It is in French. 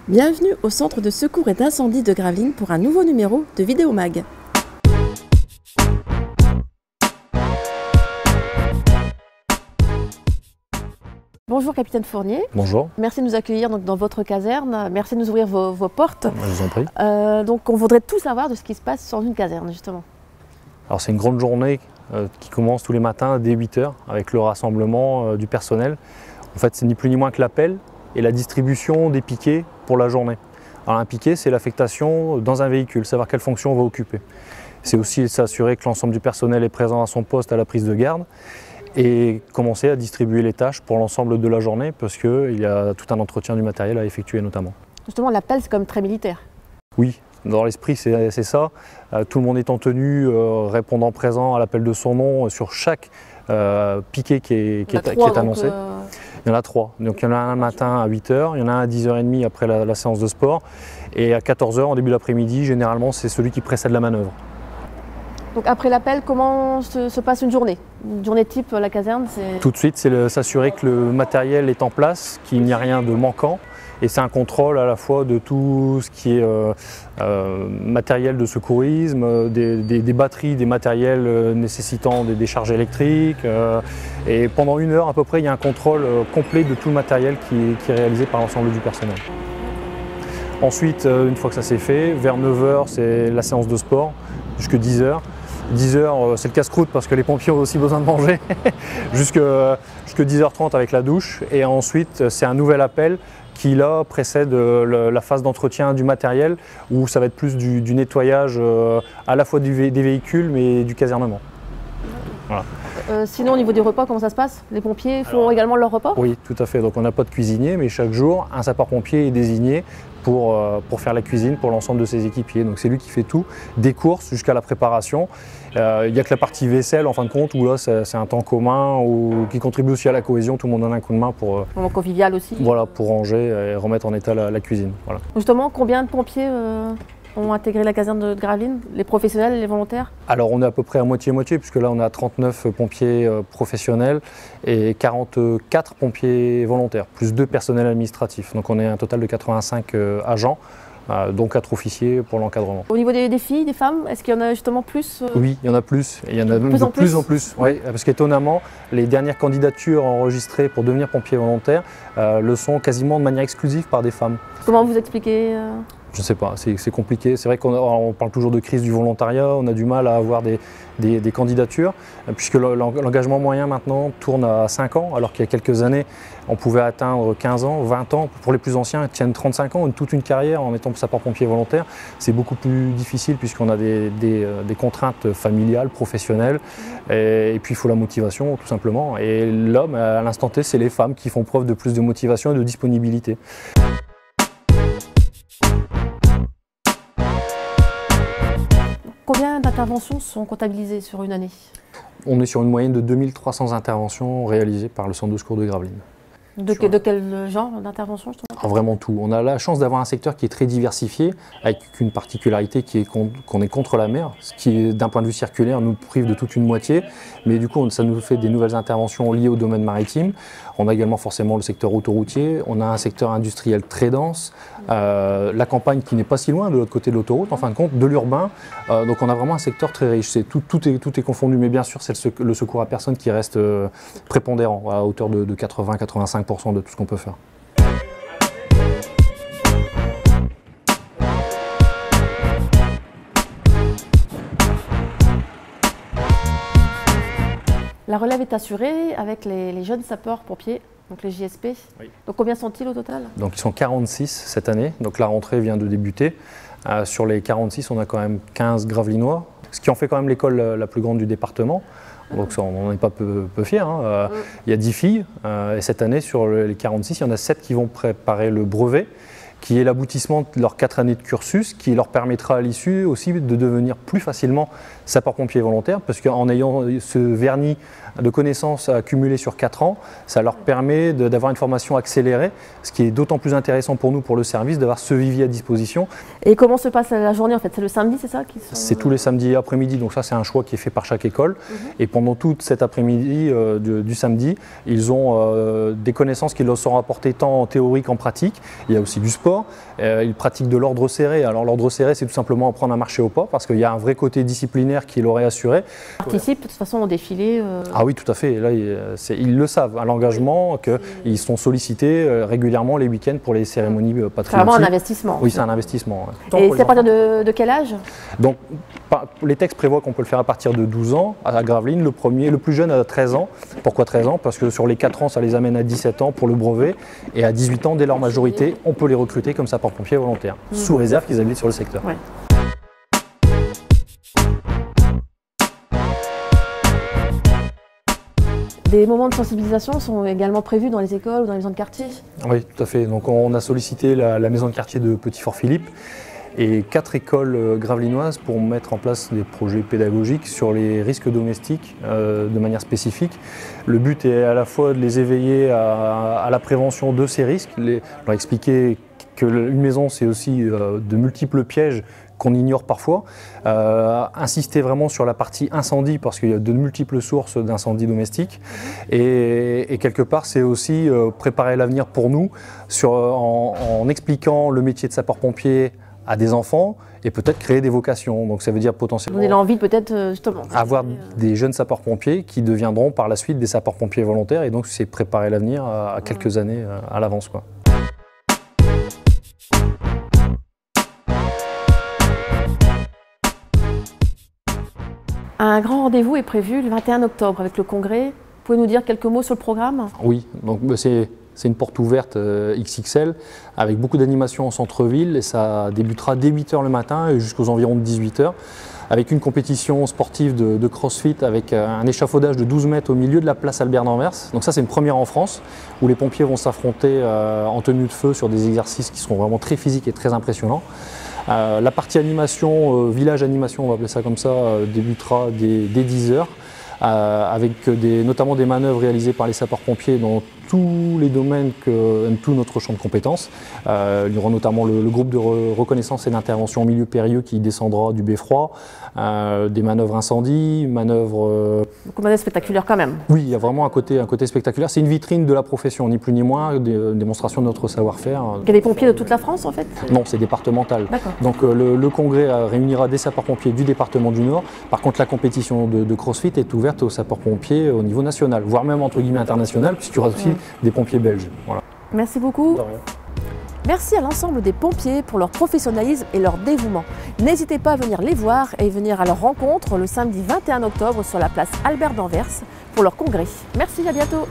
Bienvenue au centre de secours et d'incendie de Gravelines pour un nouveau numéro de Vidéomag. Bonjour capitaine Fournier. Bonjour. Merci de nous accueillir dans votre caserne, merci de nous ouvrir vos portes. Je vous en prie. Donc on voudrait tout savoir de ce qui se passe dans une caserne justement. Alors c'est une grande journée qui commence tous les matins dès 8 h avec le rassemblement du personnel. En fait c'est ni plus ni moins que l'appel et la distribution des piquets pour la journée. Alors un piquet c'est l'affectation dans un véhicule, savoir quelle fonction on va occuper. C'est aussi s'assurer que l'ensemble du personnel est présent à son poste à la prise de garde et commencer à distribuer les tâches pour l'ensemble de la journée parce qu'il y a tout un entretien du matériel à effectuer notamment. Justement l'appel c'est quand même très militaire. Oui, dans l'esprit c'est ça. Tout le monde est en tenue, répondant présent à l'appel de son nom sur chaque piquet qui est annoncé. Il y en a 3. Donc il y en a un le matin à 8 h, il y en a un à 10 h 30 après la séance de sport et à 14 h en début d'après-midi, généralement c'est celui qui précède la manœuvre. Donc après l'appel, comment se passe une journée? Une journée type à la caserne? Tout de suite, c'est s'assurer que le matériel est en place, qu'il n'y a rien de manquant. Et c'est un contrôle à la fois de tout ce qui est matériel de secourisme, des batteries, des matériels nécessitant des décharges électriques. Et pendant 1 heure à peu près, il y a un contrôle complet de tout le matériel qui est réalisé par l'ensemble du personnel. Ensuite, une fois que ça c'est fait, vers 9 h, c'est la séance de sport, jusqu'à 10 h. 10 h, c'est le casse-croûte parce que les pompiers ont aussi besoin de manger, jusqu'à 10 h 30 avec la douche. Et ensuite, c'est un nouvel appel qui là précède la phase d'entretien du matériel où ça va être plus du nettoyage à la fois des véhicules mais du casernement. Voilà. Sinon au niveau des repas, comment ça se passe? Les pompiers font également leur repas? Oui, tout à fait. Donc on n'a pas de cuisinier, mais chaque jour, un sapeur-pompier est désigné pour faire la cuisine pour l'ensemble de ses équipiers. Donc c'est lui qui fait tout, des courses jusqu'à la préparation. Il n'y a que la partie vaisselle en fin de compte où là c'est un temps commun qui contribue aussi à la cohésion, tout le monde donne un coup de main pour convivial aussi. Voilà, pour ranger et remettre en état la cuisine. Voilà. Justement, combien de pompiers ont intégré la caserne de Gravelines? Les professionnels, les volontaires? Alors on est à peu près à moitié-moitié puisque là on a 39 pompiers professionnels et 44 pompiers volontaires, plus 2 personnels administratifs. Donc on est un total de 85 agents. Dont 4 officiers pour l'encadrement. Au niveau des filles, des femmes, est-ce qu'il y en a justement plus Oui, il y en a plus. Et il y en a de plus en plus. Oui, parce qu'étonnamment, les dernières candidatures enregistrées pour devenir pompier volontaire le sont quasiment de manière exclusive par des femmes. Comment vous expliquez Je ne sais pas, c'est compliqué. C'est vrai qu'on parle toujours de crise du volontariat, on a du mal à avoir des candidatures, puisque l'engagement moyen maintenant tourne à 5 ans, alors qu'il y a quelques années, on pouvait atteindre 15 ans, 20 ans. Pour les plus anciens, ils tiennent 35 ans, toute une carrière en étant sapeur-pompier volontaire. C'est beaucoup plus difficile puisqu'on a des contraintes familiales, professionnelles, et puis il faut la motivation tout simplement. Et l'homme, à l'instant T, c'est les femmes qui font preuve de plus de motivation et de disponibilité. Combien d'interventions sont comptabilisées sur une année? On est sur une moyenne de 2300 interventions réalisées par le centre de secours de Gravelines. De quel genre d'intervention justement? Vraiment tout. On a la chance d'avoir un secteur qui est très diversifié, avec une particularité qui est qu'on est contre la mer, ce qui, d'un point de vue circulaire, nous prive de toute une moitié. Mais du coup, ça nous fait des nouvelles interventions liées au domaine maritime. On a également forcément le secteur autoroutier, on a un secteur industriel très dense, la campagne qui n'est pas si loin de l'autre côté de l'autoroute, en fin de compte, de l'urbain. Donc on a vraiment un secteur très riche. Tout est confondu, mais bien sûr, c'est le secours à personne qui reste prépondérant, à hauteur de 80-85% de tout ce qu'on peut faire. La relève est assurée avec les jeunes sapeurs-pompiers, donc les JSP. Oui. Donc combien sont-ils au total? Donc ils sont 46 cette année, donc la rentrée vient de débuter. Sur les 46, on a quand même 15 Gravelinois, ce qui en fait quand même l'école la plus grande du département. Donc ça, on n'en est pas peu fiers. Hein. Il y a 10 filles, et cette année sur les 46, il y en a 7 qui vont préparer le brevet, qui est l'aboutissement de leurs 4 années de cursus, qui leur permettra à l'issue aussi de devenir plus facilement sapeur-pompier volontaire, parce qu'en ayant ce vernis de connaissances accumulées sur 4 ans, ça leur permet d'avoir une formation accélérée, ce qui est d'autant plus intéressant pour nous, pour le service, d'avoir ce vivier à disposition. Et comment se passe la journée en fait? C'est le samedi, c'est ça? C'est tous les samedis après-midi, donc ça c'est un choix qui est fait par chaque école. Et pendant tout cet après-midi du samedi, ils ont des connaissances qui leur sont apportées tant en théorie qu'en pratique. Il y a aussi du sport. sport. Ils pratiquent de l'ordre serré. Alors l'ordre serré, c'est tout simplement apprendre à marcher au pas, parce qu'il y a un vrai côté disciplinaire qui leur est assuré. Ils participent de toute façon au défilé Ah oui, tout à fait. Là, ils le savent à l'engagement, qu'ils sont sollicités régulièrement les week-ends pour les cérémonies patriotiques. C'est vraiment un investissement. Oui, c'est un investissement. Et c'est à partir de quel âge? Donc, les textes prévoient qu'on peut le faire à partir de 12 ans à Gravelines. Le plus jeune à 13 ans. Pourquoi 13 ans? Parce que sur les 4 ans, ça les amène à 17 ans pour le brevet. Et à 18 ans, dès leur majorité, on peut les recruter comme sapeurs-pompiers volontaires, sous réserve qu'ils habitent sur le secteur. Ouais. Des moments de sensibilisation sont également prévus dans les écoles ou dans les maisons de quartier? Oui, tout à fait. Donc on a sollicité la maison de quartier de Petit-Fort-Philippe et 4 écoles gravelinoises pour mettre en place des projets pédagogiques sur les risques domestiques de manière spécifique. Le but est à la fois de les éveiller à la prévention de ces risques, leur expliquer qu'une maison c'est aussi de multiples pièges qu'on ignore parfois, insister vraiment sur la partie incendie parce qu'il y a de multiples sources d'incendies domestiques et quelque part c'est aussi préparer l'avenir pour nous en expliquant le métier de sapeur-pompier à des enfants et peut-être créer des vocations. Donc ça veut dire potentiellement donner l'envie peut-être justement avoir des jeunes sapeurs-pompiers qui deviendront par la suite des sapeurs-pompiers volontaires et donc c'est préparer l'avenir à quelques années à l'avance, quoi. Un grand rendez-vous est prévu le 21 octobre avec le congrès. Pouvez nous dire quelques mots sur le programme? Oui, donc c'est une porte ouverte XXL avec beaucoup d'animations en centre-ville et ça débutera dès 8 h le matin et jusqu'aux environs de 18 h avec une compétition sportive de crossfit avec un échafaudage de 12 mètres au milieu de la place Albert d'Anvers. Donc ça c'est une première en France où les pompiers vont s'affronter en tenue de feu sur des exercices qui seront vraiment très physiques et très impressionnants. La partie animation, village animation on va appeler ça comme ça, débutera dès 10 h avec notamment des manœuvres réalisées par les sapeurs-pompiers dans tous les domaines tout notre champ de compétences. Il y aura notamment le groupe de reconnaissance et d'intervention en milieu périlleux qui descendra du beffroi, des manœuvres incendie, manœuvres... Beaucoup de manœuvres spectaculaires quand même. Oui, il y a vraiment un côté spectaculaire. C'est une vitrine de la profession, ni plus ni moins, une démonstration de notre savoir-faire. Il y a des pompiers de toute la France en fait? Non, c'est départemental. Donc le congrès réunira des sapeurs-pompiers du département du Nord. Par contre, la compétition de CrossFit est ouverte aux sapeurs-pompiers au niveau national, voire même entre guillemets international, puisqu'il y aura aussi des pompiers belges. Voilà. Merci beaucoup. De rien. Merci à l'ensemble des pompiers pour leur professionnalisme et leur dévouement. N'hésitez pas à venir les voir et venir à leur rencontre le samedi 21 octobre sur la place Albert d'Anvers pour leur congrès. Merci, à bientôt.